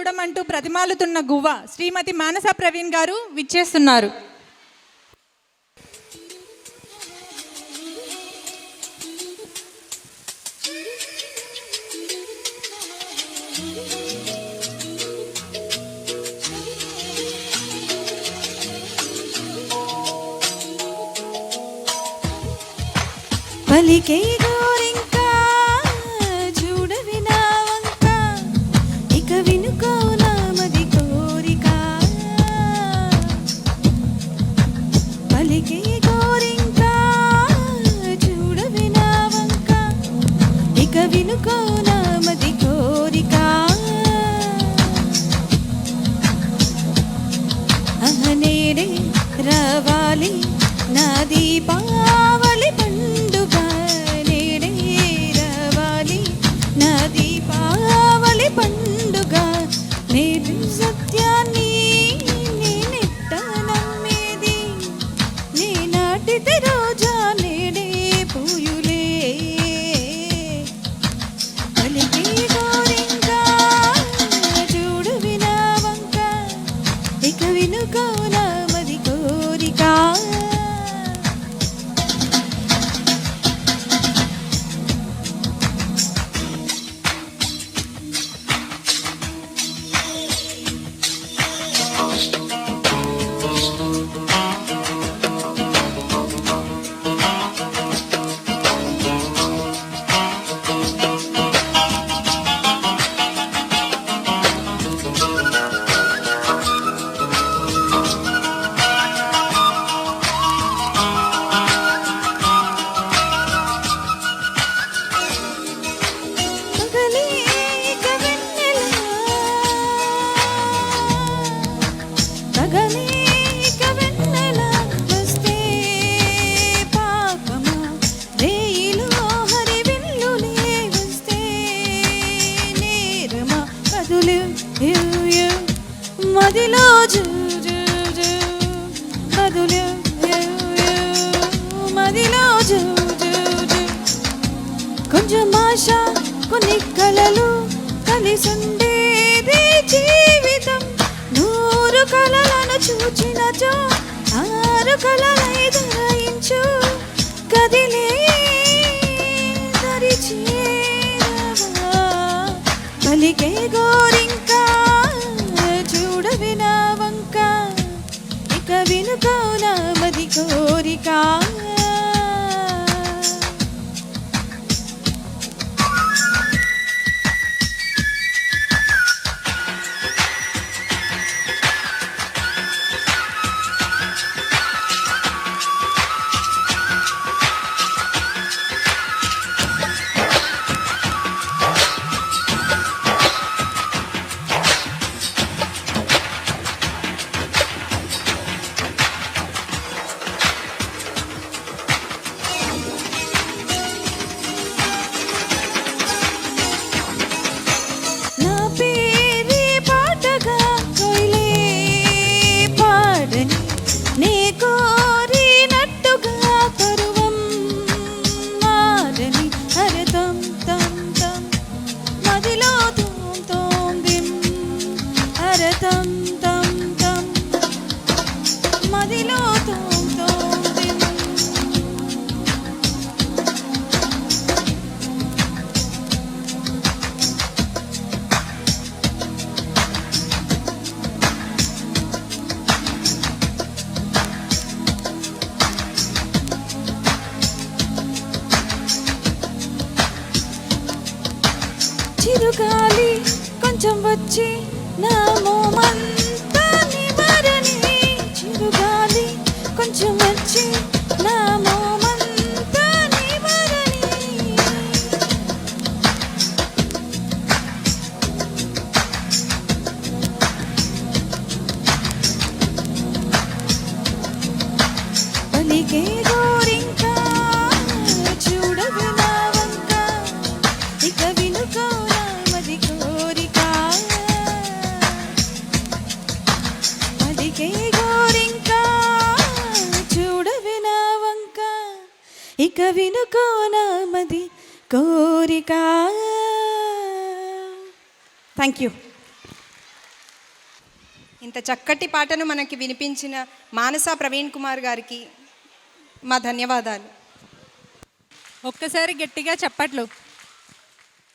చూడమంటూ ప్రతిమాలుతున్న గువ్వ శ్రీమతి మానస ప్రవీణ్ గారు విచ్చేస్తున్నారు. పలికే గోరింకా చూడవి నా వంక, ఇక వినుకో నామది కోరిక. పలికే గోరింకా చూడవి నా వంక, ఇక వినుకో నామది కోరిక. అహనేడే రావాలి నా దీపావళి పండుగ, నేడే రావాలి నా దీపావళి పండుగ. నేడు సత్యాన్ని నేనెట్ట నమ్మేది, నేనాటితే రోజా నేడే పూయులే. పలికే గోరింకా చూడవి నా వంక, ఇక వినుకో నామది కోరిక. మదిలో బదులు మదిలో కొంచెం ఆశ కొన్ని కలలు కలిసుండేది జీవితం. 100 కలలను చూచినచో 6 కలలై ధరించు, కదిలే దరిచేరవా. పలికే గోరింకా చూడవి నా వంక, ఇక వినుకో నామది కోరిక. చిరుగాలి కొంచెం వచ్చి నా మోమంతా నిమరని, చిరుగాలి కొంచెం వచ్చి నా మోమంతా నిమరని. పలికే గోరింకా చూడవి నా వంక, ఇక వినుకో నామది కోరిక. పలికే గోరింకా చూడవి నా వంక, ఇక వినుకో నామది కోరిక. Thank you. ఇంత చక్కటి పాటను మనకి వినిపించిన మానస ప్రవీణ్ కుమార్ గారికి మా ధన్యవాదాలు. ఒక్కసారి గట్టిగా చప్పట్లు.